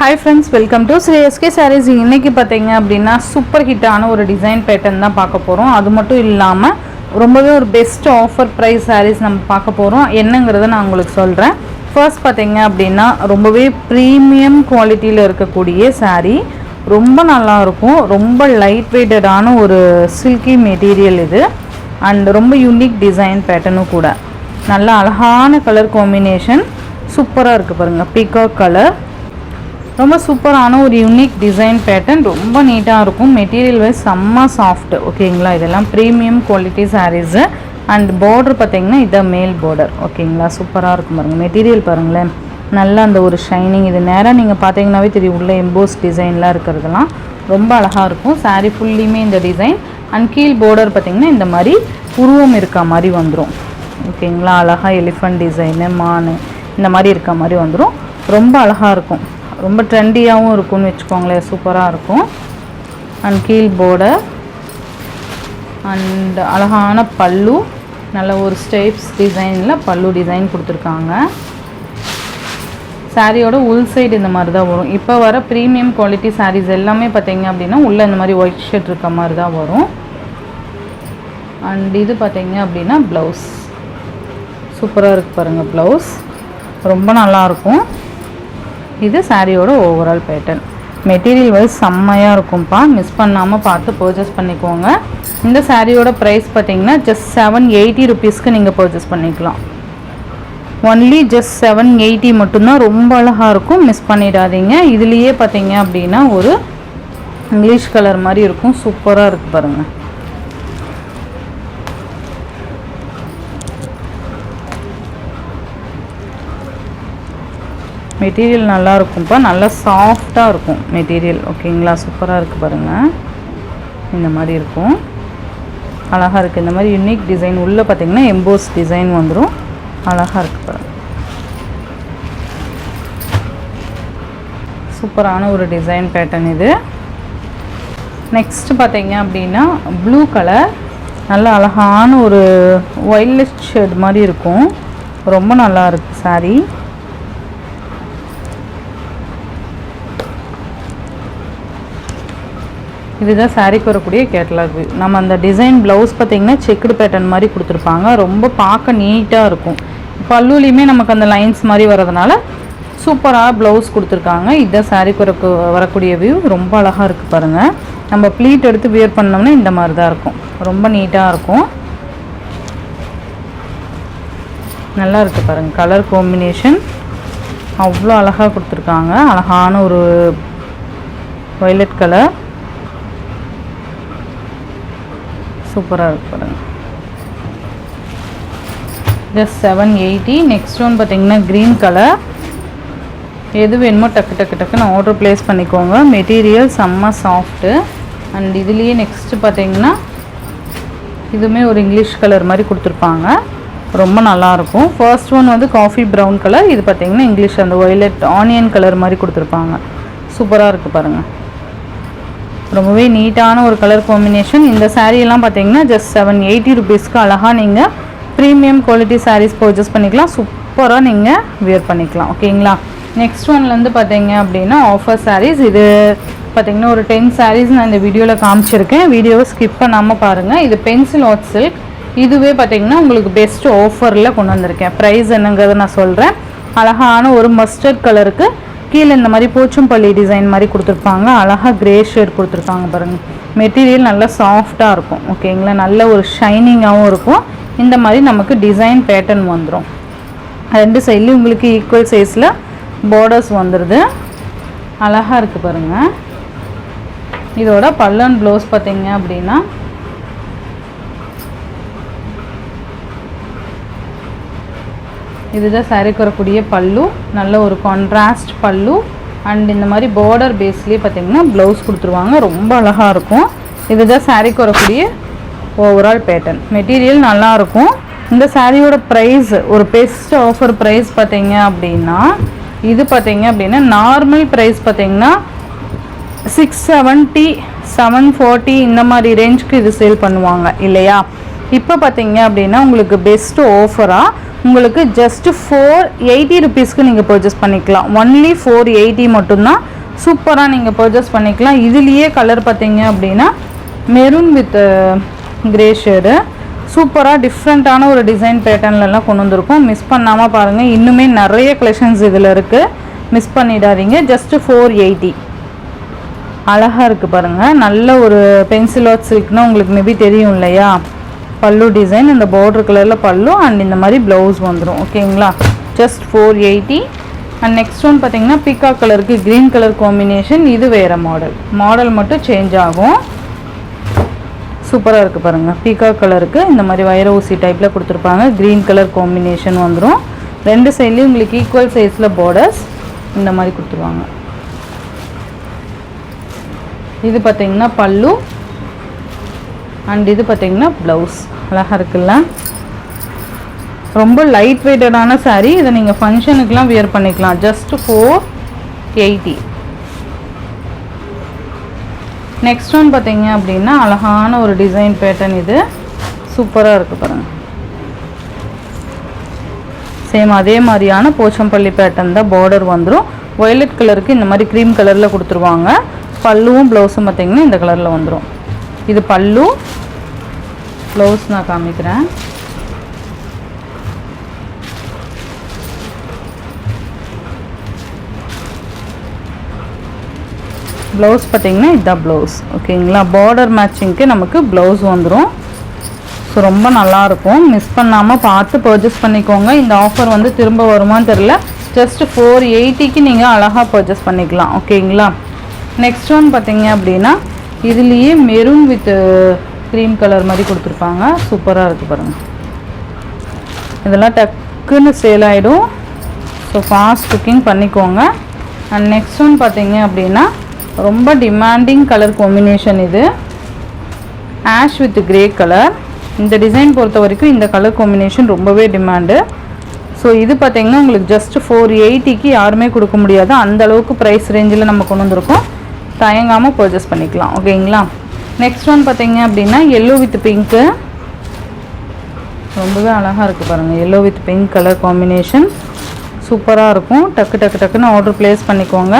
Hi friends, welcome to Sri SK Sarees. இன்னைக்கு பாத்தீங்க அப்படினா சூப்பர் ஹிட்டான ஒரு டிசைன் பேட்டர்ன் தான் பார்க்க போறோம். அது மட்டும் இல்லாம ரொம்பவே ஒரு பெஸ்ட் ஆஃபர் பிரைஸ் sarees நம்ம பார்க்க போறோம். என்னங்கறத நான் உங்களுக்கு சொல்றேன். ஃபர்ஸ்ட் பாத்தீங்க அப்படினா ரொம்பவே பிரீமியம் குவாலிட்டில இருக்கக்கூடிய saree. ரொம்ப நல்லா இருக்கும். ரொம்ப லைட் வெயிட்டடான ஒரு சில்கி மெட்டீரியல் இது. அண்ட் ரொம்ப யூனிக் டிசைன் பேட்டர்னும் கூட. நல்ல அழகான கலர் காம்பினேஷன். சூப்பரா இருக்கு பாருங்க. Peacock colour. ரொம்ப சூப்பரான ஒரு யூனிக் டிசைன் பேட்டர்ன். ரொம்ப நீட்டாக இருக்கும். மெட்டீரியல் வைஸ் செம்ம சாஃப்ட். ஓகேங்களா, இதெல்லாம் premium quality sarees. And border பார்த்தீங்கன்னா இதான் மேல் பார்டர். ஓகேங்களா, சூப்பராக இருக்கும் பாருங்கள். மெட்டீரியல் பாருங்களேன், நல்லா அந்த ஒரு ஷைனிங். இது நேராக நீங்கள் பார்த்தீங்கன்னாவே தெரியும், உள்ள எம்போஸ் டிசைன்லாம் இருக்கிறதுலாம் ரொம்ப அழகாக இருக்கும். சாரீ ஃபுல்லியுமே இந்த டிசைன். அண்ட் கீழ் பார்டர் பார்த்தீங்கன்னா இந்த மாதிரி உருவம் இருக்க மாதிரி வந்துடும். ஓகேங்களா, அழகாக எலிஃபண்ட் டிசைனு மானு இந்த மாதிரி இருக்க மாதிரி வந்துடும். ரொம்ப அழகாக இருக்கும். ரொம்ப ட்ரெண்டியாகவும் இருக்கும்னு வச்சுக்கோங்களேன். சூப்பராக இருக்கும். அண்ட் கீழ் பார்டர் அண்ட் அழகான பல்லு. நல்ல ஒரு ஸ்டெப்ஸ் டிசைனில் பல்லு டிசைன் கொடுத்துருக்காங்க. சாரியோட உள் சைடு இந்த மாதிரி தான் வரும். இப்போ வர ப்ரீமியம் குவாலிட்டி சாரீஸ் எல்லாமே பார்த்தீங்க அப்படின்னா உள்ளே இந்த மாதிரி ஒயிட் ஷர்ட் இருக்க மாதிரி தான் வரும். அண்ட் இது பார்த்தீங்க அப்படின்னா ப்ளவுஸ். சூப்பராக இருக்குது பாருங்கள். ப்ளவுஸ் ரொம்ப நல்லாயிருக்கும். இது சாரியோட ஓவரால் பேட்டர்ன். மெட்டீரியல் வைஸ் செம்மையாக இருக்கும்ப்பா. மிஸ் பண்ணாமல் பார்த்து பர்ச்சேஸ் பண்ணிக்கோங்க. இந்த சாரியோட ப்ரைஸ் பார்த்தீங்கன்னா ஜஸ்ட் 780 ருபீஸ்க்கு நீங்கள் பர்ச்சேஸ் பண்ணிக்கலாம். ஒன்லி ஜஸ்ட் 780 மட்டும்தான். ரொம்ப அழகாக இருக்கும். மிஸ் பண்ணிடாதீங்க. இதுலேயே பார்த்தீங்க அப்படின்னா ஒரு இங்கிலீஷ் கலர் மாதிரி இருக்கும். சூப்பராக இருக்குது பாருங்கள். மெட்டீரியல் நல்லா இருக்கும்ப்பா. நல்லா சாஃப்டாக இருக்கும் மெட்டீரியல். ஓகேங்களா, சூப்பராக இருக்குது பாருங்கள். இந்த மாதிரி இருக்கும். அழகாக இருக்குது. இந்த மாதிரி யூனிக் டிசைன். உள்ளே பார்த்தீங்கன்னா எம்போஸ் டிசைன் வந்துடும். அழகாக இருக்குது பாருங்கள். சூப்பரான ஒரு டிசைன் பேட்டர்ன் இது. நெக்ஸ்ட்டு பார்த்தீங்க அப்படின்னா ப்ளூ கலர். நல்ல அழகான ஒரு ஒயிலட் ஷேட் மாதிரி இருக்கும். ரொம்ப நல்லா இருக்குது சாரீ. இதுதான் சாரீக்கு வரக்கூடிய கேட்டலாக் வியூ. நம்ம அந்த டிசைன் ப்ளவுஸ் பார்த்திங்கன்னா செக்குடு பேட்டர்ன் மாதிரி கொடுத்துருப்பாங்க. ரொம்ப பார்க்க நீட்டாக இருக்கும். பல்லுலேயுமே நமக்கு அந்த லைன்ஸ் மாதிரி வரதுனால சூப்பராக ப்ளவுஸ் கொடுத்துருக்காங்க. இதுதான் சாரீக்கு வரக்கூடிய வியூ. ரொம்ப அழகாக இருக்குது பாருங்கள். நம்ம ப்ளீட் எடுத்து வியர் பண்ணோம்னா இந்த மாதிரி தான் இருக்கும். ரொம்ப நீட்டாக இருக்கும். நல்லா இருக்குது பாருங்கள். கலர் காம்பினேஷன் அவ்வளோ அழகாக கொடுத்துருக்காங்க. அழகான ஒரு வயலட் கலர். சூப்பராக இருக்கு பாருங்கள். ஜஸ்ட் 780. நெக்ஸ்ட் ஒன் பார்த்தீங்கன்னா க்ரீன் கலர். எது வேணுமோ டக்குன்னு ஆர்டர் ப்ளேஸ் பண்ணிக்கோங்க. மெட்டீரியல் செம்ம சாஃப்ட்டு. அண்ட் இதுலேயே நெக்ஸ்ட்டு பார்த்தீங்கன்னா இதுவுமே ஒரு இங்கிலீஷ் கலர் மாதிரி கொடுத்துருப்பாங்க. ரொம்ப நல்லாயிருக்கும். ஃபர்ஸ்ட் ஒன் வந்து காஃபி ப்ரௌன் கலர். இது பார்த்தீங்கன்னா இங்கிலீஷ் அந்த வயலட் ஆனியன் கலர் மாதிரி கொடுத்துருப்பாங்க. சூப்பராக இருக்குது பாருங்கள். ரொம்பவே நீட்டான ஒரு கலர் காம்பினேஷன். இந்த சாரீலாம் பார்த்தீங்கன்னா ஜஸ்ட் 780 ருபீஸ்க்கு அழகாக நீங்கள் ப்ரீமியம் குவாலிட்டி சாரீஸ் பர்ச்சேஸ் பண்ணிக்கலாம். சூப்பராக நீங்கள் வியர் பண்ணிக்கலாம். ஓகேங்களா. நெக்ஸ்ட் ஒன்லேருந்து பார்த்தீங்க அப்படின்னா ஆஃபர் சாரீஸ். இது பார்த்தீங்கன்னா ஒரு 10 சாரீஸ் நான் இந்த வீடியோவில் காமிச்சிருக்கேன். வீடியோவை ஸ்கிப் பண்ணாமல் பாருங்கள். இது பென்சில் ஆர்ட் சில்க். இதுவே பார்த்தீங்கன்னா உங்களுக்கு பெஸ்ட் ஆஃபரில் கொண்டு வந்திருக்கேன். ப்ரைஸ் என்னங்கிறத நான் சொல்கிறேன். அழகான ஒரு மஸ்டர்ட் கலருக்கு கீழே இந்த மாதிரி போச்சம்பள்ளி டிசைன் மாதிரி கொடுத்துருப்பாங்க. அழகாக கிரே ஷேட் கொடுத்துருக்காங்க பாருங்கள். மெட்டீரியல் நல்லா சாஃப்டாக இருக்கும். ஓகேங்களா, நல்ல ஒரு ஷைனிங்காகவும் இருக்கும். இந்த மாதிரி நமக்கு டிசைன் பேட்டர்ன் வந்துடும். ரெண்டு சைட்லேயும் உங்களுக்கு ஈக்குவல் சைஸில் பார்டர்ஸ் வந்துடுது. அழகாக இருக்குது பாருங்கள். இதோட பல்லன் ப்ளவுஸ் பார்த்தீங்க அப்படின்னா இதுதான் சாரீக்கு வரக்கூடிய பல்லு. நல்ல ஒரு கான்ட்ராஸ்ட் பல்லு. அண்ட் இந்த மாதிரி பார்டர் பேஸ்லேயே பார்த்தீங்கன்னா ப்ளவுஸ் கொடுத்துருவாங்க. ரொம்ப அழகாக இருக்கும். இதுதான் சாரீக்கு வரக்கூடிய ஓவரால் பேட்டர்ன். மெட்டீரியல் நல்லாயிருக்கும். இந்த சாரியோட ப்ரைஸ் ஒரு பெஸ்ட் ஆஃபர் ப்ரைஸ் பார்த்தீங்க அப்படின்னா இது பார்த்தீங்க அப்படின்னா நார்மல் ப்ரைஸ் பார்த்தீங்கன்னா 670 740 இந்த மாதிரி ரேஞ்சுக்கு இது சேல் பண்ணுவாங்க இல்லையா. இப்போ பார்த்தீங்க அப்படின்னா உங்களுக்கு பெஸ்ட் ஆஃபராக உங்களுக்கு ஜஸ்ட் 480 ருபீஸ்க்கு நீங்கள் பர்ச்சேஸ் பண்ணிக்கலாம். ஒன்லி 480 மட்டும்தான். சூப்பராக நீங்கள் பர்ச்சேஸ் பண்ணிக்கலாம். இதுலேயே கலர் பார்த்தீங்க அப்படின்னா மெரூன் வித் கிரே ஷேடு, சூப்பராக டிஃப்ரெண்ட்டான ஒரு டிசைன் பேட்டர்ன்லலாம் கொண்டு வந்திருக்கோம். மிஸ் பண்ணாமல் பாருங்கள், இன்னுமே நிறைய கலெக்ஷன்ஸ் இதில் இருக்குது, மிஸ் பண்ணிடாதீங்க. ஜஸ்ட்டு 480. அழகாக இருக்குது பாருங்கள், நல்ல ஒரு பென்சில் ஆர்ட் சில்க்னால் உங்களுக்கு மேபி தெரியும் இல்லையா. பல்லு டிசைன் இந்த பார்டர் கலரில் பல்லு அண்ட் இந்த மாதிரி ப்ளவுஸ் வந்துடும். ஓகேங்களா, ஜஸ்ட் 480. அண்ட் நெக்ஸ்ட் ஒன் பார்த்தீங்கன்னா பீகாக் கலருக்கு க்ரீன் கலர் காம்பினேஷன். இது வேறு மாடல் மட்டும் சேஞ்ச் ஆகும். சூப்பராக இருக்குது பாருங்கள், பீகாக் கலருக்கு இந்த மாதிரி வைர ஊசி டைப்பில் கொடுத்துருப்பாங்க. க்ரீன் கலர் காம்பினேஷன் வந்துடும். ரெண்டு சைட்லேயும் உங்களுக்கு ஈக்குவல் சைஸில் பார்டர்ஸ் இந்த மாதிரி கொடுத்துருவாங்க. இது பார்த்திங்கன்னா பல்லு அண்ட் இது பார்த்திங்கன்னா ப்ளவுஸ். அழகாக இருக்குல்ல, ரொம்ப லைட் வெயிட்டடான சாரீ. இதை நீங்கள் ஃபங்க்ஷனுக்கெலாம் வியர் பண்ணிக்கலாம். ஜஸ்ட் 480. நெக்ஸ்ட் ஒன் பார்த்தீங்க அப்படின்னா அழகான ஒரு டிசைன் பேட்டர்ன். இது சூப்பராக இருக்குது பாருங்கள். சேம் அதே மாதிரியான போச்சம்பள்ளி பேட்டர்ன் தான். பார்டர் வந்துடும். வயலட் கலருக்கு இந்த மாதிரி க்ரீம் கலரில் கொடுத்துருவாங்க. பல்லுவும் ப்ளவுஸும் பார்த்திங்கன்னா இந்த கலரில் வந்துடும். இது பல்லு, ப்ளவுஸ் நான் காமிக்கிறேன். ப்ளவுஸ் பார்த்திங்கன்னா இதுதான் ப்ளவுஸ். ஓகேங்களா, பார்டர் மேட்சிங்க்கு நமக்கு ப்ளவுஸ் வந்துடும். ஸோ ரொம்ப நல்லாயிருக்கும், மிஸ் பண்ணாமல் பார்த்து பர்ச்சேஸ் பண்ணிக்கோங்க. இந்த ஆஃபர் வந்து திரும்ப வருமானு தெரில. ஜஸ்ட் 480க்கு நீங்கள் அழகாக பர்ச்சேஸ் பண்ணிக்கலாம். ஓகேங்களா, நெக்ஸ்ட் ஒன் பார்த்திங்க அப்படின்னா இதுலேயே மெரூன் வித் க்ரீம் கலர் மாதிரி கொடுத்துருப்பாங்க. சூப்பராக இருக்குது பாருங்கள். இதெல்லாம் டக்குன்னு சேல் ஆகிடும். ஸோ ஃபாஸ்ட் குக்கிங் பண்ணிக்கோங்க. அண்ட் நெக்ஸ்ட் ஒன் பார்த்திங்க அப்படின்னா ரொம்ப டிமாண்டிங் கலர் காம்பினேஷன். இது ஆஷ் வித் கிரே கலர். இந்த டிசைன் பொறுத்த வரைக்கும் இந்த கலர் காம்பினேஷன் ரொம்பவே டிமாண்டு. ஸோ இது பார்த்திங்கன்னா உங்களுக்கு ஜஸ்ட் 480க்கு யாருமே கொடுக்க முடியாது. அந்த அளவுக்கு ப்ரைஸ் ரேஞ்சில் நம்ம கொண்டு வந்திருக்கோம். தயங்காமல் பர்ச்சேஸ் பண்ணிக்கலாம். ஓகேங்களா, நெக்ஸ்ட் ஒன் பார்த்திங்க அப்படின்னா எல்லோ வித் பிங்க்கு. ரொம்பவே அழகாக இருக்குது பாருங்கள், yellow with pink colour combination. சூப்பராக இருக்கும். டக்குன்னு ஆர்டர் ப்ளேஸ் பண்ணிக்கோங்க.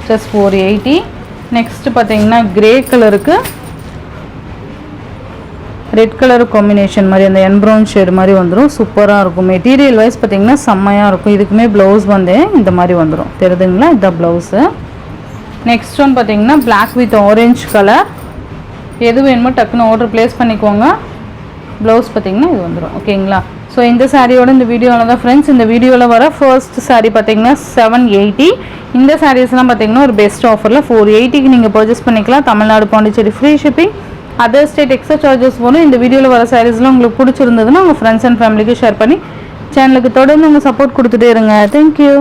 ஜஸ்ட் 480. நெக்ஸ்ட் பார்த்தீங்கன்னா கிரே கலருக்கு ரெட் கலர் காம்பினேஷன் மாதிரி அந்த என் ப்ரௌன் ஷேடு மாதிரி வந்துடும். சூப்பராக இருக்கும். மெட்டீரியல் வைஸ் பார்த்தீங்கன்னா செம்மையாக இருக்கும். இதுக்குமே ப்ளவுஸ் வந்து இந்த மாதிரி வந்துடும். தெரியுதுங்களா, இதுதான் ப்ளவுஸு. நெக்ஸ்ட் ஒன் பார்த்தீங்கன்னா பிளாக் வித் ஆரஞ்சு கலர். எது வேணுமோ டக்குன்னு ஆர்டர் ப்ளேஸ் பண்ணிக்கோங்க. ப்ளவுஸ் பார்த்தீங்கன்னா இது வந்துடும். ஓகேங்களா, ஸோ இந்த சாரியோட இந்த வீடியோவில் தான் ஃப்ரெண்ட்ஸ். இந்த வீடியோவில் வர ஃபர்ஸ்ட் சாரீ பார்த்தீங்கன்னா 780. இந்த சாரீஸ்லாம் பார்த்தீங்கன்னா ஒரு பெஸ்ட் ஆஃபரில் 480க்கு நீங்கள் பர்ச்சேஸ் பண்ணிக்கலாம். Tamil Nadu, Pondicherry free shipping. Other state extra charges வரும். இந்த வீடியோவில் வர சாரீஸ்லாம் உங்களுக்கு பிடிச்சிருந்ததுன்னா உங்கள் ஃப்ரெண்ட்ஸ் அண்ட் ஃபேமிலிக்கு ஷேர் பண்ணி சேனலுக்கு தொடர்ந்து உங்கள் சப்போர்ட் கொடுத்துட்டே இருங்க. தேங்க்யூ.